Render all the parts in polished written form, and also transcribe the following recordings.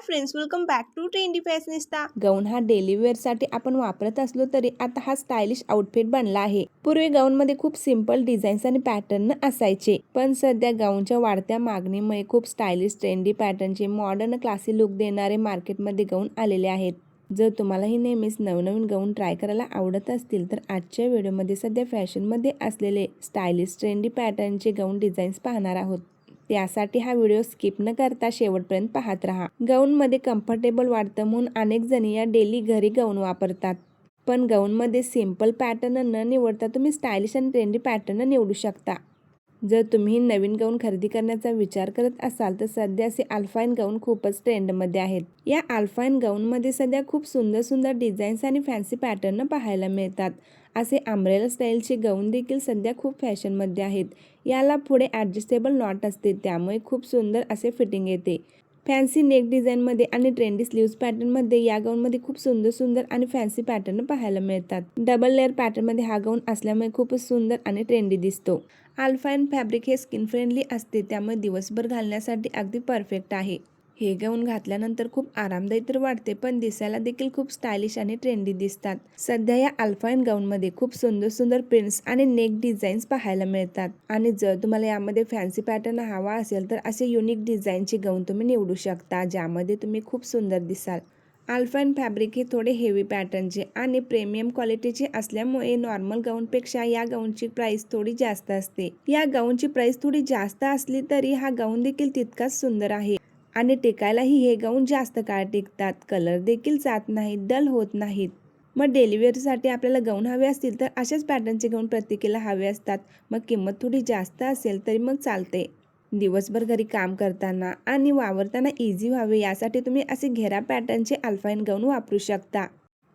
Friends, welcome back to trendy fashionista. Gown हा daily वेअरसाठी आपण वापरत असलो तरी आता हा स्टायलिश आउटफिट बनला आहे। पूर्वी गाऊनमध्ये खूप सिंपल डिझाईन्स आणि पॅटर्न असायचे, पण सध्या गाऊनच्या वाढत्या मागणीमुळे खूप स्टायलिश ट्रेंडी पॅटर्नचे मॉडर्न क्लासी लुक देणारे मार्केटमध्ये गाऊन आलेले आहेत। जर तुम्हालाही नेहमीच नवनवीन गाऊन ट्राय करायला आवडत असतील तर आजच्या व्हिडिओमध्ये सध्या फॅशनमध्ये असलेले स्टायलिश ट्रेंडी पॅटर्नचे गाऊन डिझाईन्स पाहणार आहोत। त्यासाठी हा व्हिडिओ स्किप न करता शेवटपर्यंत पाहत राहा। गाऊनमध्ये कम्फर्टेबल वाटतं म्हणून अनेक जणी या डेली घरी गाऊन वापरतात, पण गाऊनमध्ये सिंपल पॅटर्न न निवडता तुम्ही स्टायलिश आणि ट्रेंडी पॅटर्न निवडू शकता। जर तुम्ही नवीन गाऊन खरेदी करण्याचा विचार करत असाल तर सध्याचे अल्पाइन गाऊन खूपच ट्रेंडमध्ये आहेत। या अल्पाइन गाऊनमध्ये सध्या खूप सुंदर सुंदर डिझाईन्स आणि फॅन्सी पॅटर्न पाहायला मिळतात। असे अम्ब्रेला स्टाईलचे गाऊन देखील सध्या खूप फॅशनमध्ये आहेत। याला पुढे ॲडजस्टेबल नॉट असते, त्यामुळे खूप सुंदर असे फिटिंग येते। फॅन्सी नेक डिझाईनमध्ये आणि ट्रेंडी स्लीव्स पॅटर्नमध्ये या गाऊनमध्ये खूप सुंदर सुंदर आणि फॅन्सी पॅटर्न पाहायला मिळतात। डबल लेअर पॅटर्नमध्ये हा गाऊन असल्यामुळे खूपच सुंदर आणि ट्रेंडी दिसतो। अल्पाइन फॅब्रिक हे स्किन फ्रेंडली असते, त्यामुळे दिवसभर घालण्यासाठी अगदी परफेक्ट आहे। हे गाऊन घातल्यानंतर खूप आरामदायी तर वाटते, पण दिसायला देखील खूप स्टायलिश आणि ट्रेंडी दिसतात। सध्या या अल्पाइन गाऊनमध्ये खूप सुंदर सुंदर प्रिंट्स आणि नेक डिझाईन्स पाहायला मिळतात। आणि जर तुम्हाला यामध्ये फॅन्सी पॅटर्न हवा असेल तर असे युनिक डिझाईनचे गाऊन तुम्ही निवडू शकता, ज्यामध्ये तुम्ही खूप सुंदर दिसाल। अल्पाइन फॅब्रिक हे थोडे हेवी पॅटर्नचे आणि प्रीमियम क्वालिटीचे असल्यामुळे नॉर्मल गाऊनपेक्षा या गाऊनची प्राइस थोडी जास्त असते। या गाऊनची प्राइस थोडी जास्त असली तरी हा गाऊन देखील तितकाच सुंदर आहे आणि टिकायलाही हे गाऊन जास्त काळ टिकतात। कलर देखील जात नाहीत, डल होत नाहीत। मग डेली वेअरसाठी आपल्याला गाऊन हवे असतील तर अशाच पॅटर्नचे गाऊन प्रत्येकीला हवे असतात। मग किंमत थोडी जास्त असेल तरी मग चालते। दिवसभर घरी काम करताना आणि वावरताना इझी व्हावे यासाठी तुम्ही असे घेरा पॅटर्नचे अल्पाइन गाऊन वापरू शकता।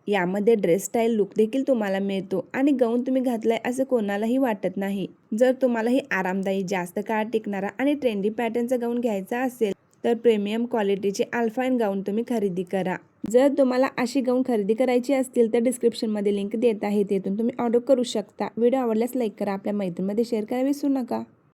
यामध्ये ड्रेस स्टाईल लुक देखील तुम्हाला मिळतो आणि गाऊन तुम्ही घातलाय असं कोणालाही वाटत नाही। जर तुम्हालाही आरामदायी, जास्त काळ टिकणारा आणि ट्रेंडी पॅटर्नचा गाऊन घ्यायचा असेल तर प्रीमियम क्वालिटीचे अल्पाइन गाऊन तुम्ही खरेदी करा। जर तुम्हाला अशी गाऊन खरेदी करायची असतील तर डिस्क्रिप्शनमध्ये लिंक देत आहे, तेथून तुम्ही ऑर्डर करू शकता। व्हिडिओ आवडल्यास लाईक करा, आपल्या मैत्रिणींमध्ये शेअर करायला विसरू नका।